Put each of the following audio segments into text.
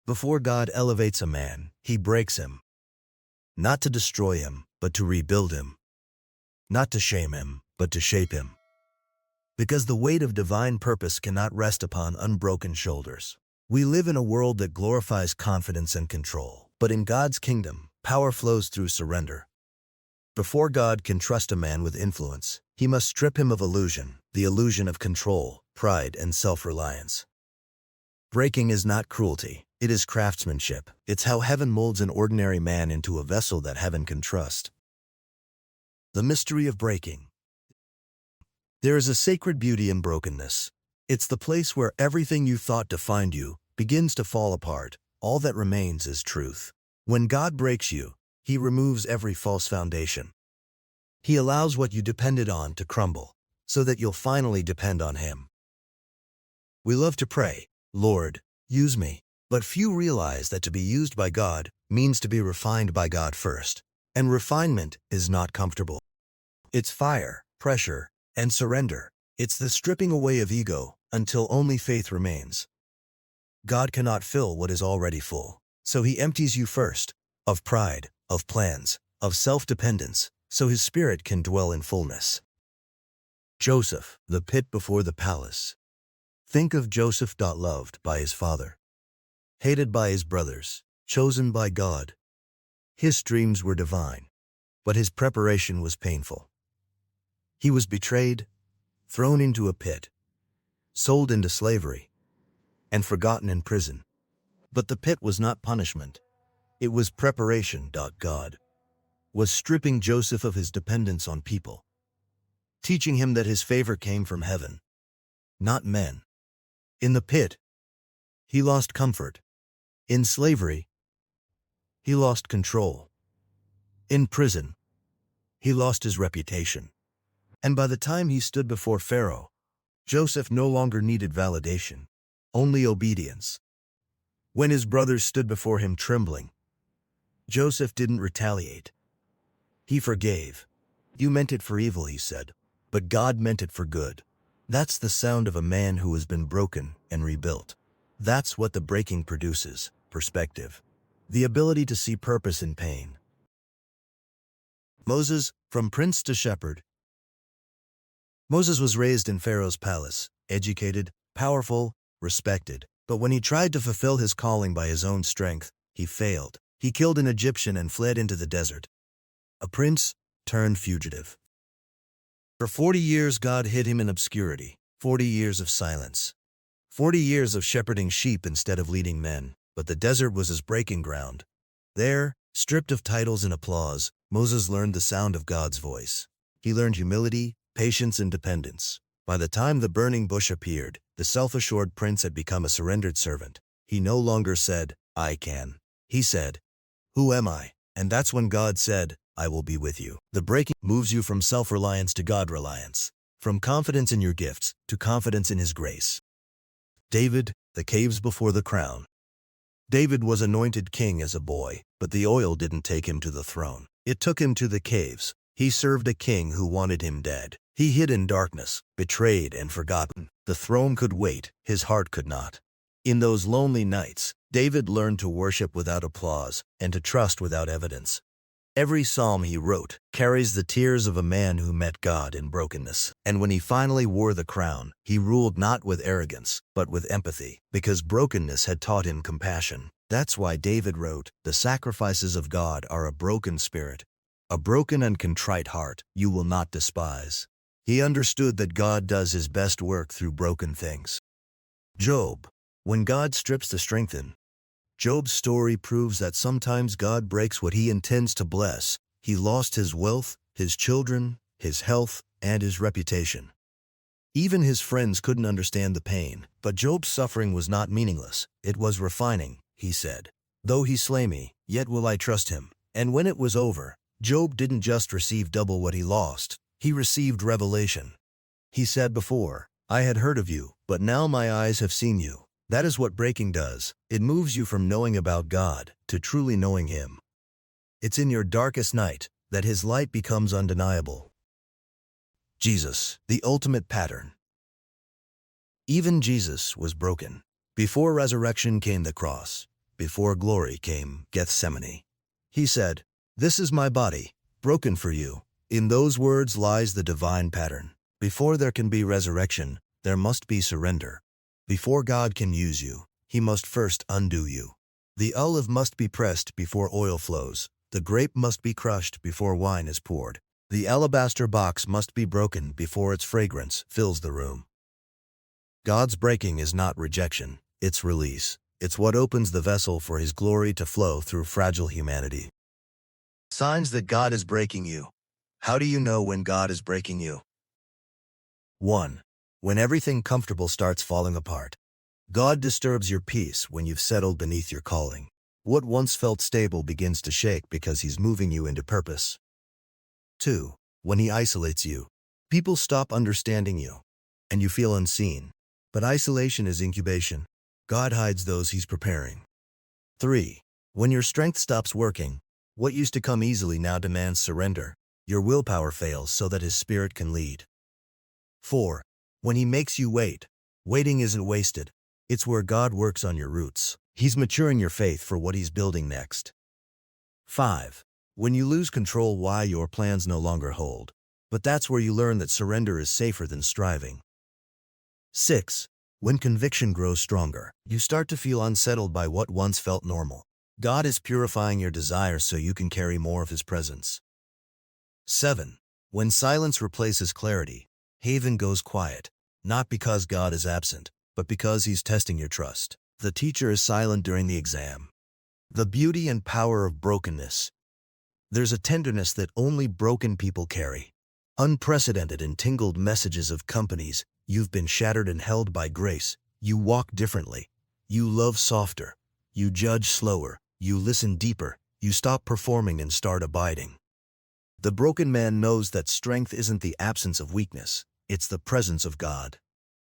Before God elevates a man, he breaks him. Not to destroy him, but to rebuild him. Not to shame him, but to shape him. Because the weight of divine purpose cannot rest upon unbroken shoulders. We live in a world that glorifies confidence and control, but in God's kingdom, power flows through surrender. Before God can trust a man with influence, he must strip him of illusion, the illusion of control, pride, and self-reliance. Breaking is not cruelty, it is craftsmanship. It's how heaven molds an ordinary man into a vessel that heaven can trust. The mystery of breaking. There is a sacred beauty in brokenness. It's the place where everything you thought defined you begins to fall apart. All that remains is truth. When God breaks you, he removes every false foundation. He allows what you depended on to crumble, so that you'll finally depend on him. We love to pray, "Lord, use me." But few realize that to be used by God means to be refined by God first. And refinement is not comfortable. It's fire, pressure, and surrender. It's the stripping away of ego until only faith remains. God cannot fill what is already full, so he empties you first, of pride, of plans, of self-dependence, so his spirit can dwell in fullness. Joseph, the pit before the palace. Think of Joseph. Loved by his father, hated by his brothers, chosen by God. His dreams were divine, but his preparation was painful. He was betrayed, thrown into a pit, sold into slavery, and forgotten in prison. But the pit was not punishment. It was preparation. God was stripping Joseph of his dependence on people, teaching him that his favor came from heaven, not men. In the pit, he lost comfort. In slavery, he lost control. In prison, he lost his reputation. And by the time he stood before Pharaoh, Joseph no longer needed validation, only obedience. When his brothers stood before him trembling, Joseph didn't retaliate. He forgave. "You meant it for evil," he said, "but God meant it for good." That's the sound of a man who has been broken and rebuilt. That's what the breaking produces: perspective, the ability to see purpose in pain. Moses, from prince to shepherd. Moses was raised in Pharaoh's palace, educated, powerful, respected. But when he tried to fulfill his calling by his own strength, he failed. He killed an Egyptian and fled into the desert. A prince turned fugitive. For 40 years God hid him in obscurity, 40 years of silence, 40 years of shepherding sheep instead of leading men. But the desert was his breaking ground. There, stripped of titles and applause, Moses learned the sound of God's voice. He learned humility, patience, and dependence. By the time the burning bush appeared, the self-assured prince had become a surrendered servant. He no longer said, "I can." He said, "Who am I?" And that's when God said, "I will be with you." The breaking moves you from self-reliance to God-reliance, from confidence in your gifts to confidence in his grace. David, the caves before the crown. David was anointed king as a boy, but the oil didn't take him to the throne. It took him to the caves. He served a king who wanted him dead. He hid in darkness, betrayed and forgotten. The throne could wait, his heart could not. In those lonely nights, David learned to worship without applause and to trust without evidence. Every psalm he wrote carries the tears of a man who met God in brokenness. And when he finally wore the crown, he ruled not with arrogance, but with empathy, because brokenness had taught him compassion. That's why David wrote, "The sacrifices of God are a broken spirit. A broken and contrite heart you will not despise." He understood that God does his best work through broken things. Job. When God strips to strengthen. Job's story proves that sometimes God breaks what he intends to bless. He lost his wealth, his children, his health, and his reputation. Even his friends couldn't understand the pain, but Job's suffering was not meaningless. It was refining, he said. "Though he slay me, yet will I trust him." And when it was over, Job didn't just receive double what he lost, he received revelation. He said before, "I had heard of you, but now my eyes have seen you." That is what breaking does. It moves you from knowing about God to truly knowing him. It's in your darkest night that his light becomes undeniable. Jesus, the ultimate pattern. Even Jesus was broken. Before resurrection came the cross. before glory came Gethsemane. He said, "This is my body, broken for you." In those words lies the divine pattern. Before there can be resurrection, there must be surrender. Before God can use you, He must first undo you. The olive must be pressed before oil flows. The grape must be crushed before wine is poured. The alabaster box must be broken before its fragrance fills the room. God's breaking is not rejection, it's release. It's what opens the vessel for His glory to flow through fragile humanity. Signs that God is breaking you. How do you know when God is breaking you? 1. When everything comfortable starts falling apart. God disturbs your peace when you've settled beneath your calling. What once felt stable begins to shake because He's moving you into purpose. 2. When He isolates you. People stop understanding you, and you feel unseen. But isolation is incubation. God hides those He's preparing. 3. When your strength stops working, what used to come easily now demands surrender. Your willpower fails so that His Spirit can lead. 4. When He makes you wait. Waiting isn't wasted. It's where God works on your roots. He's maturing your faith for what He's building next. 5. When you lose control, why your plans no longer hold. But that's where you learn that surrender is safer than striving. 6. When conviction grows stronger, you start to feel unsettled by what once felt normal. God is purifying your desires so you can carry more of His presence. 7. When silence replaces clarity, haven goes quiet, not because God is absent, but because He's testing your trust. The teacher is silent during the exam. The beauty and power of brokenness. There's a tenderness that only broken people carry. Unprecedented and tingled messages of companies. You've been shattered and held by grace. You walk differently. You love softer. You judge slower. You listen deeper. You stop performing and start abiding. The broken man knows that strength isn't the absence of weakness. It's the presence of God.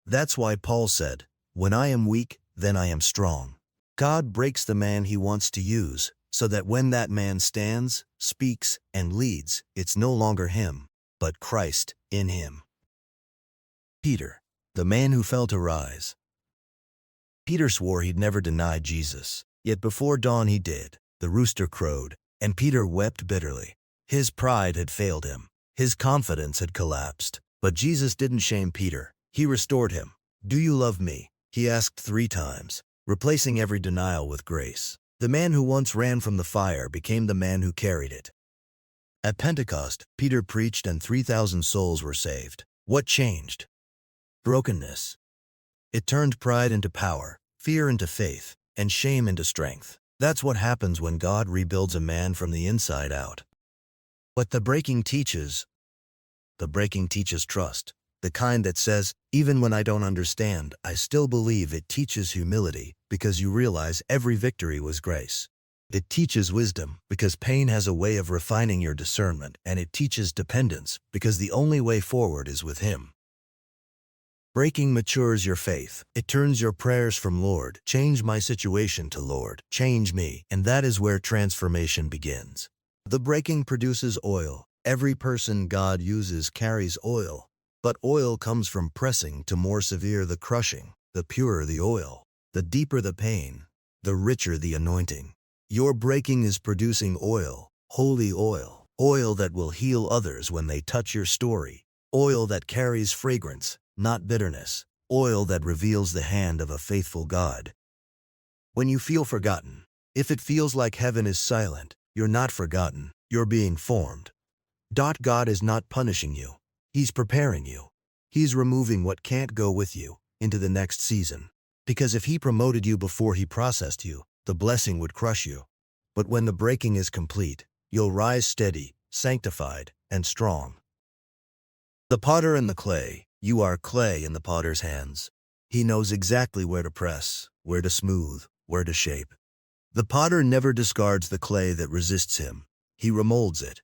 That's why Paul said, "When I am weak, then I am strong." God breaks the man He wants to use, so that when that man stands, speaks, and leads, it's no longer him, but Christ in him. Peter, the man who fell to rise. Peter swore he'd never deny Jesus, yet before dawn he did. The rooster crowed, and Peter wept bitterly. His pride had failed him. His confidence had collapsed. But Jesus didn't shame Peter. He restored him. "Do you love me?" He asked 3 times, replacing every denial with grace. The man who once ran from the fire became the man who carried it. At Pentecost, Peter preached and 3,000 souls were saved. What changed? Brokenness. It turned pride into power, fear into faith, and shame into strength. That's what happens when God rebuilds a man from the inside out. But the breaking teaches trust, the kind that says, even when I don't understand, I still believe. It teaches humility, because you realize every victory was grace. It teaches wisdom, because pain has a way of refining your discernment, and it teaches dependence, because the only way forward is with Him. Breaking matures your faith. It turns your prayers from "Lord, change my situation" to "Lord, change me," and that is where transformation begins. The breaking produces oil. Every person God uses carries oil, but oil comes from pressing. To more severe the crushing, the purer the oil, the deeper the pain, the richer the anointing. Your breaking is producing oil, holy oil, oil that will heal others when they touch your story, oil that carries fragrance, not bitterness, oil that reveals the hand of a faithful God. When you feel forgotten, if it feels like heaven is silent, you're not forgotten, you're being formed. God is not punishing you. He's preparing you. He's removing what can't go with you into the next season. Because if He promoted you before He processed you, the blessing would crush you. But when the breaking is complete, you'll rise steady, sanctified, and strong. The potter and the clay. You are clay in the potter's hands. He knows exactly where to press, where to smooth, where to shape. The potter never discards the clay that resists him. He remolds it.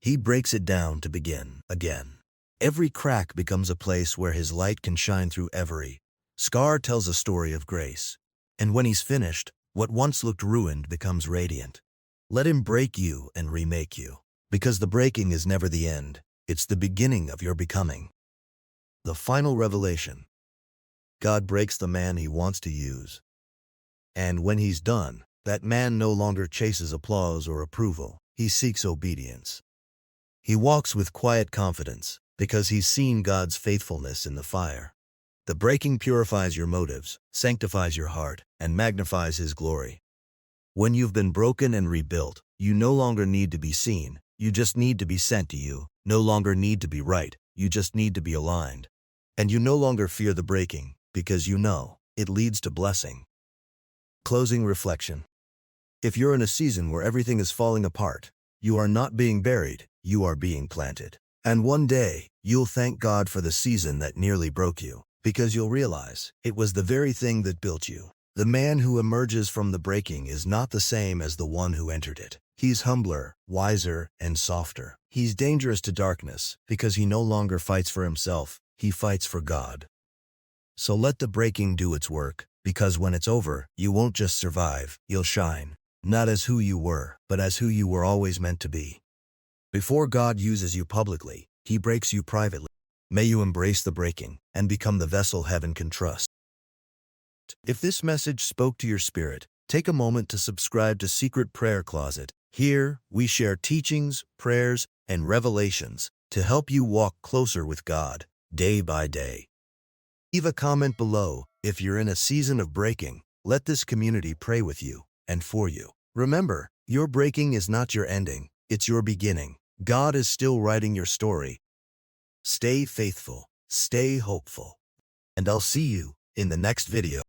He breaks it down to begin again. Every crack becomes a place where His light can shine through. Every scar tells a story of grace. And when He's finished, what once looked ruined becomes radiant. Let Him break you and remake you. Because the breaking is never the end. It's the beginning of your becoming. The final revelation. God breaks the man He wants to use. And when He's done, That man no longer chases applause or approval. He seeks obedience. He walks with quiet confidence because he's seen God's faithfulness in the fire. The breaking purifies your motives, sanctifies your heart, and magnifies His glory. When you've been broken and rebuilt, you no longer need to be seen. You just need to be sent to you. No longer need to be right. You just need to be aligned. And you no longer fear the breaking because you know it leads to blessing. Closing reflection. If you're in a season where everything is falling apart, you are not being buried, you are being planted. And one day, you'll thank God for the season that nearly broke you, because you'll realize it was the very thing that built you. The man who emerges from the breaking is not the same as the one who entered it. He's humbler, wiser, and softer. He's dangerous to darkness because he no longer fights for himself, he fights for God. So let the breaking do its work, because when it's over, you won't just survive, you'll shine. Not as who you were, but as who you were always meant to be. Before God uses you publicly, He breaks you privately. May you embrace the breaking and become the vessel heaven can trust. If this message spoke to your spirit, take a moment to subscribe to Secret Prayer Closet. Here, we share teachings, prayers, and revelations to help you walk closer with God, day by day. Leave a comment below if you're in a season of breaking. Let this community pray with you and for you. Remember, your breaking is not your ending, it's your beginning. God is still writing your story. Stay faithful, stay hopeful, and I'll see you in the next video.